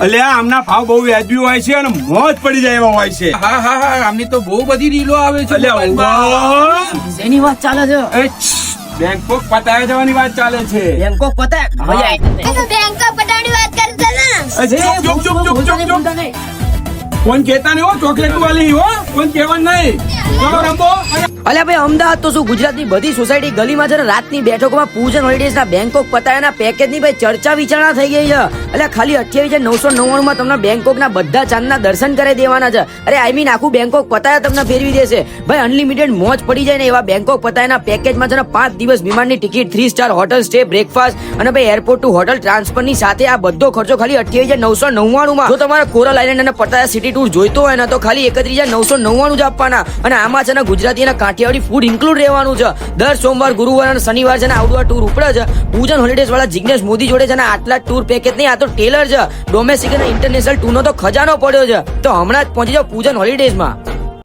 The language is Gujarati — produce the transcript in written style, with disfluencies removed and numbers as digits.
અલ્યા આમના ભાવ બહુ વ્યાજબી હોય છે અને મોજ પડી જાય એવા હોય છે. હા હા હા આમની તો બહુ બધી રીલો આવે છે અલ્યા મોબાઈલમાં. એની વાત ચાલે છે. એ બેંકોક પતાવી જવાની વાત ચાલે છે. બેંકોક પતાય મજા આવી. તો બેંક પટાવવાની વાત કરતા ને. ચૂપ ચૂપ ચૂપ ચૂપ ચૂપ. કોણ કહેતા નહીં હો, ચોકલેટ વાલી હો, કોણ કહેવાનું નહીં. ચલો રમો. અલ્યા ભાઈ અમદાવાદ તો શું ગુજરાતની બધી સોસાયટી ગલીમાં છે ને રાતની બેઠકોમાં પૂજન હોલિડેઝ ના બેંકોક પતાયાના પેકેજ ની ભાઈ ચર્ચા વિચારણા થઈ ગઈ છે. અલ્યા ખાલી 28,999 માં તમને બેંકોક ના બધા ચાંદના દર્શન કરી દેવાના છે. અરે આઈ મીન આખું બેંકોક પતાયા તમને ફેરવી દેશે ભાઈ. અનલિમિટેડ મોજ પડી જાય ને એવા બેંકોક પતાયાના પેકેજમાં છે ને 5 દિવસ વિમાનની ticket, 3 star hotel stay, breakfast અને ભાઈ એરપોર્ટ ટુ હોટલ ટ્રાન્સફર ની સાથે આ બધો ખર્ચો ખાલી 28,999 માં. જો તમારે કોરલ આઇલેન્ડ અને પતાયા સિટી ટૂર જોઈતો હોય ને તો ખાલી 31,999 જ આપવાના. અને આમાં છે ને ગુજરાતી અને કાઠિયાવાડી ફૂડ ઇન્ક્લુડ રહેવાનું છે. દર સોમવાર, ગુરુવાર અને શનિવાર છે ને આઉટડોર ટૂર ઉપડે છે. પૂજન હોલિડેઝ વાળા જિગ્નેશ મોદી જોડે છે ને આટલા ટૂર પેકેજ નહીં, આ તો ટેલર છે. ડોમેસ્ટિક અને ઇન્ટરનેશનલ ટૂર નો તો ખજાનો પડ્યો છે. તો હમણાં જ પહોંચી જાઓ પૂજન હોલિડેઝ માં.